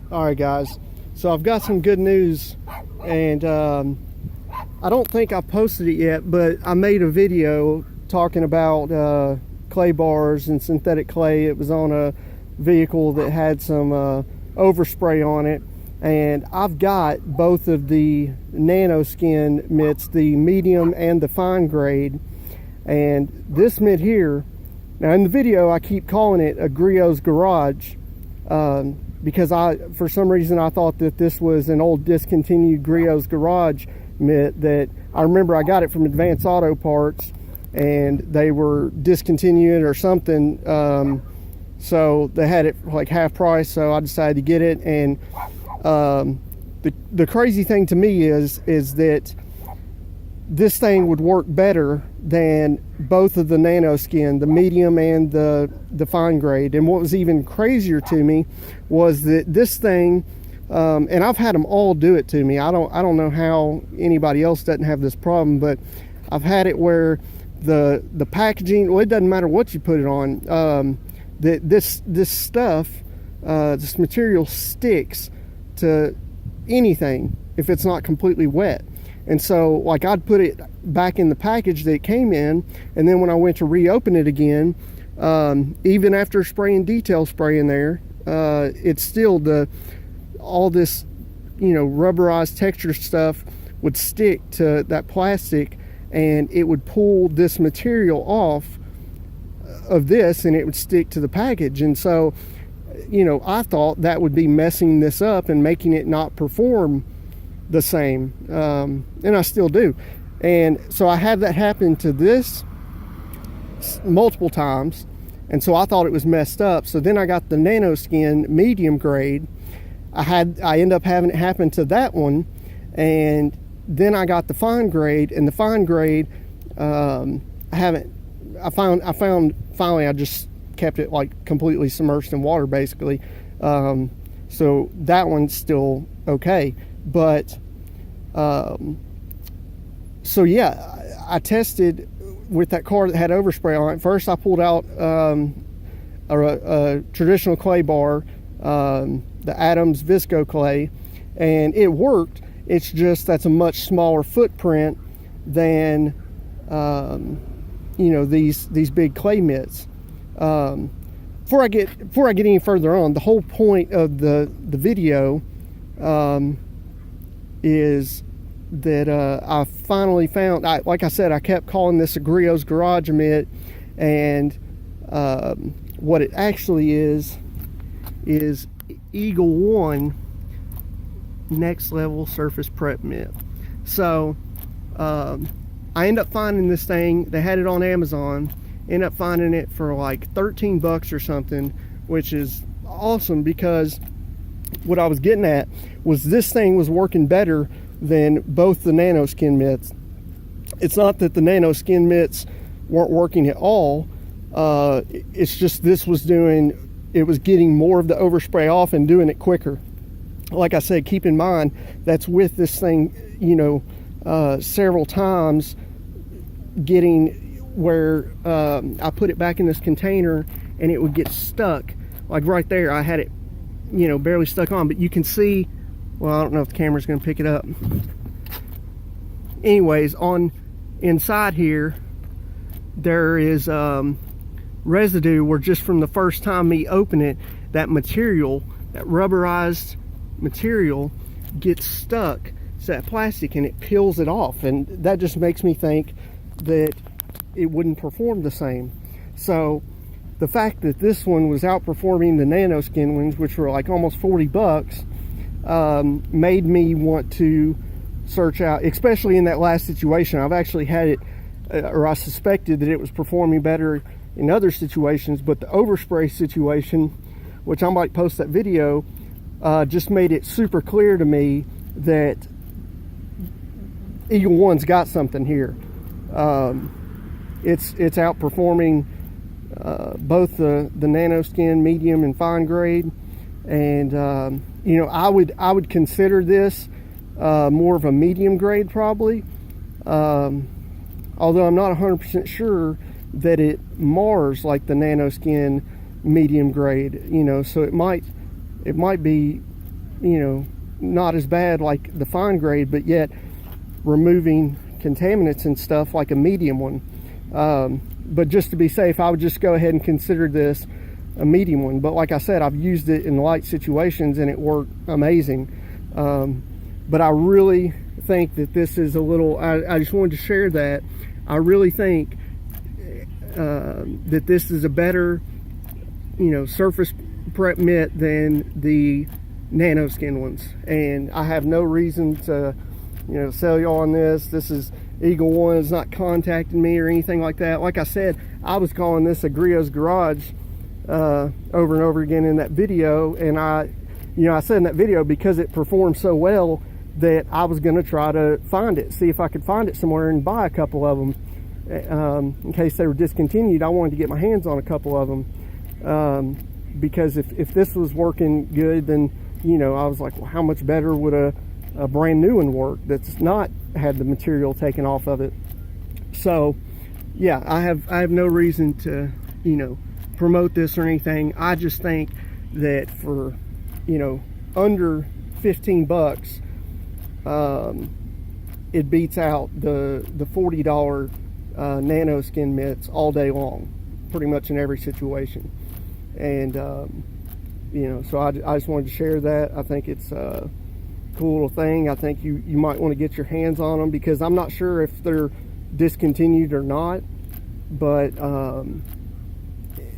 All right, guys. So I've got some good news, and I don't think I posted it yet, but I made a video talking about clay bars and synthetic clay. It was on a vehicle that had some overspray on it, and I've got both of the Nanoskin mitts, the medium and the fine grade. And this mitt here, now in the video I keep calling it a Griot's Garage, because for some reason I thought that this was an old discontinued Griot's Garage mitt that I remember I got it from Advanced Auto Parts and they were discontinuing or something, so they had it for like half price, so I decided to get it. And the crazy thing to me is that this thing would work better than both of the Nanoskin, the medium and the fine grade. And what was even crazier to me was that this thing, and I've had them all do it to me. I don't know how anybody else doesn't have this problem, but I've had it where the packaging, well, it doesn't matter what you put it on, this stuff, this material sticks to anything if it's not completely wet. And so, like, I'd put it back in the package that it came in, and then when I went to reopen it again, even after spraying detail spray in there, it's still all this, rubberized texture stuff would stick to that plastic, and it would pull this material off of this, and it would stick to the package. And so, I thought that would be messing this up and making it not perform the same, and I still do. And so I had that happen to this multiple times, and so I thought it was messed up. So then I got the Nanoskin medium grade. I end up having it happen to that one, and then I got the fine grade. And the fine grade, I found finally I just kept it like completely submerged in water, basically. So that one's still okay. But so yeah, I tested with that car that had overspray on it. First I pulled out a traditional clay bar, the Adams Visco clay, and it worked. It's just that's a much smaller footprint than these big clay mitts. Before I get any further on, the whole point of the video is that I finally found, like I said, I kept calling this a Griot's Garage mitt, and what it actually is Eagle One Next Level Surface Prep Mitt. So I end up finding this thing. They had it on Amazon. End up finding it for like 13 bucks or something, which is awesome, because what I was getting at was this thing was working better than both the Nanoskin mitts. It's not that the Nanoskin mitts weren't working at all. It's just this was it was getting more of the overspray off and doing it quicker. Like I said, keep in mind that's with this thing, several times getting where I put it back in this container and it would get stuck. Like right there, I had it barely stuck on, but you can see, well, I don't know if the camera's going to pick it up. Anyways, on inside here, there is residue where just from the first time me open it, that material, that rubberized material gets stuck to that plastic and it peels it off. And that just makes me think that it wouldn't perform the same. So the fact that this one was outperforming the Nanoskin ones, which were like almost 40 bucks, made me want to search out, especially in that last situation. I've actually had it, or I suspected that it was performing better in other situations, but the overspray situation, which I might post that video, just made it super clear to me that Eagle One's got something here. It's outperforming both the Nanoskin medium and fine grade, and I would consider this more of a medium grade probably, although I'm not 100% sure that it mars like the Nanoskin medium grade, so it might be you know, not as bad like the fine grade, but yet removing contaminants and stuff like a medium one. But just to be safe, I would just go ahead and consider this a medium one. But like I said, I've used it in light situations and it worked amazing. But I really think that this is a little, I just wanted to share that. I really think that this is a better, you know, surface prep mitt than the Nanoskin ones. And I have no reason to, you know, sell you on this. This is Eagle One is not contacting me or anything like that. Like I said, I was calling this a Griot's Garage over and over again in that video, and I said in that video, because it performed so well, that I was going to try to find it, see if I could find it somewhere and buy a couple of them in case they were discontinued. I wanted to get my hands on a couple of them because if this was working good, then, you know, I was like, well, how much better would a brand new one work that's not had the material taken off of it? So yeah, I have no reason to, you know, promote this or anything. I just think that for, you know, under 15 bucks, it beats out the $40 Nanoskin mitts all day long, pretty much in every situation. And you know, so I just wanted to share that. I think it's a cool little thing. I think you might want to get your hands on them, because I'm not sure if they're discontinued or not, but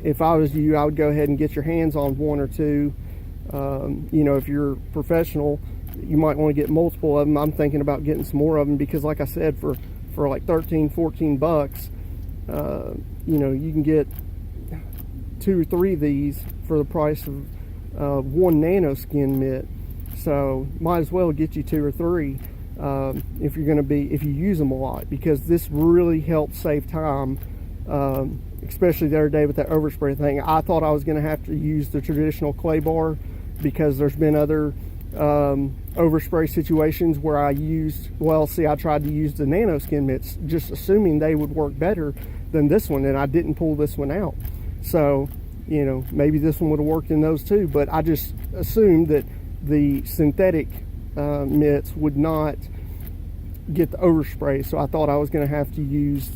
if I was you, I would go ahead and get your hands on one or two. You know, if you're professional, you might want to get multiple of them. I'm thinking about getting some more of them, because like I said, for like 13-14 bucks, you know, you can get 2 or 3 of these for the price of one Nanoskin mitt. So might as well get you 2 or 3 if you use them a lot, because this really helps save time, especially the other day with that overspray thing. I thought I was going to have to use the traditional clay bar, because there's been other overspray situations where I tried to use the Nanoskin mitts, just assuming they would work better than this one, and I didn't pull this one out. So, you know, maybe this one would have worked in those too, but I just assumed that the synthetic mitts would not get the overspray, so I thought I was going to have to use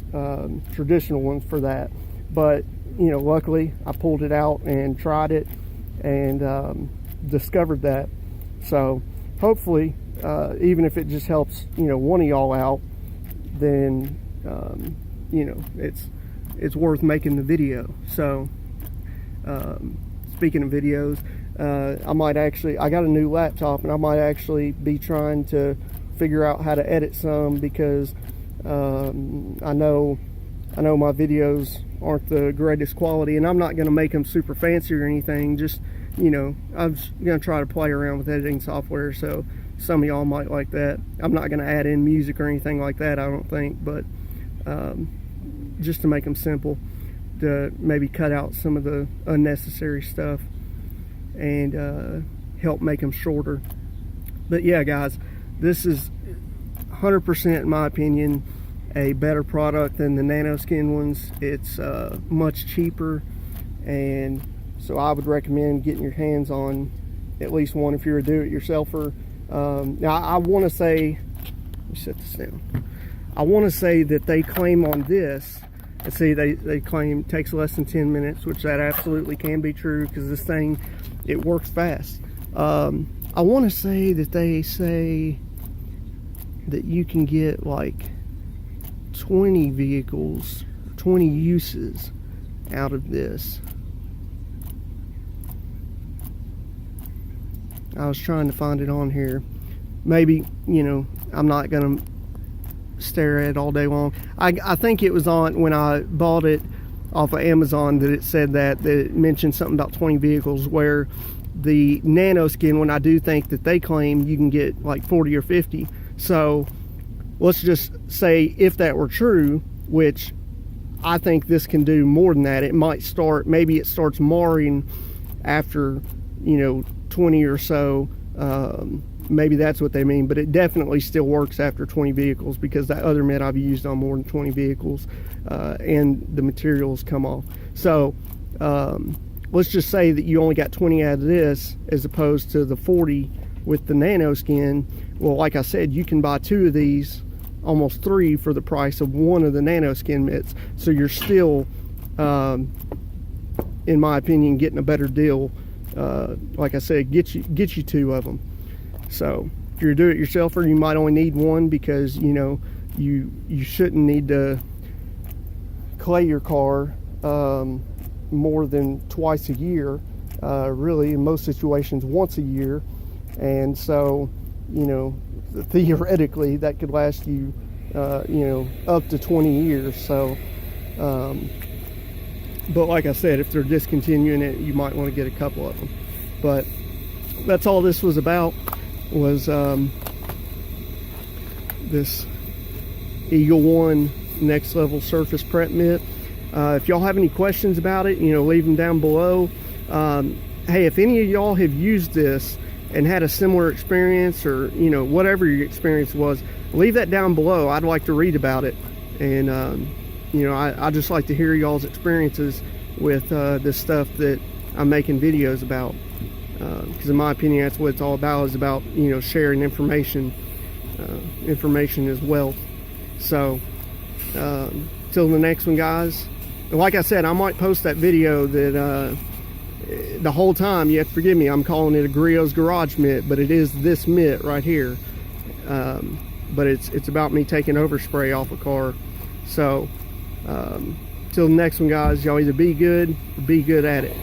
traditional ones for that. But, you know, luckily I pulled it out and tried it and discovered that. So hopefully, even if it just helps, you know, one of y'all out, then you know, it's worth making the video. So speaking of videos, I got a new laptop, and I might actually be trying to figure out how to edit some, because I know my videos aren't the greatest quality, and I'm not going to make them super fancy or anything. Just, you know, I'm just going to try to play around with editing software, so some of y'all might like that. I'm not going to add in music or anything like that, I don't think, but just to make them simple, to maybe cut out some of the unnecessary stuff and help make them shorter. But yeah, guys, this is 100%, in my opinion, a better product than the Nanoskin ones. It's much cheaper, and so I would recommend getting your hands on at least one if you're a do-it-yourselfer. Now, I want to say, let me set this down. I want to say that they claim on this, and see, they claim it takes less than 10 minutes, which that absolutely can be true, because this thing, it works fast. I want to say that they say that you can get like 20 vehicles, 20 uses out of this. I was trying to find it on here. Maybe, you know, I'm not gonna stare at it all day long. I think it was on when I bought it off of Amazon that it said that it mentioned something about 20 vehicles, where the Nanoskin one, I do think that they claim you can get like 40 or 50. So let's just say, if that were true, which I think this can do more than that, it might start, maybe it starts marring after, you know, 20 or so. Maybe that's what they mean, but it definitely still works after 20 vehicles, because that other mitt I've used on more than 20 vehicles, and the materials come off. So let's just say that you only got 20 out of this, as opposed to the 40 with the Nanoskin, well, like I said, you can buy 2 of these, almost 3, for the price of 1 of the Nanoskin mitts. So you're still, in my opinion, getting a better deal. Like I said, get you 2 of them. So if you're a do-it-yourselfer, you might only need 1, because you know you shouldn't need to clay your car more than twice a year. Really, in most situations, once a year. And so, you know, theoretically that could last you, you know, up to 20 years. So, but like I said, if they're discontinuing it, you might want to get a couple of them. But that's all this was about, was this Eagle One Next Level Surface Prep Mitt. If y'all have any questions about it, you know, leave them down below. Hey, if any of y'all have used this and had a similar experience, or you know, whatever your experience was, leave that down below. I'd like to read about it. And you know, I just like to hear y'all's experiences with this stuff that I'm making videos about, because in my opinion, that's what it's all about, is about, you know, sharing information. Information is wealth. So till the next one, guys. And like I said, I might post that video that the whole time, you have to forgive me, I'm calling it a Griot's Garage mitt, but it is this mitt right here. But it's about me taking overspray off a car. So till the next one, guys, y'all either be good or be good at it.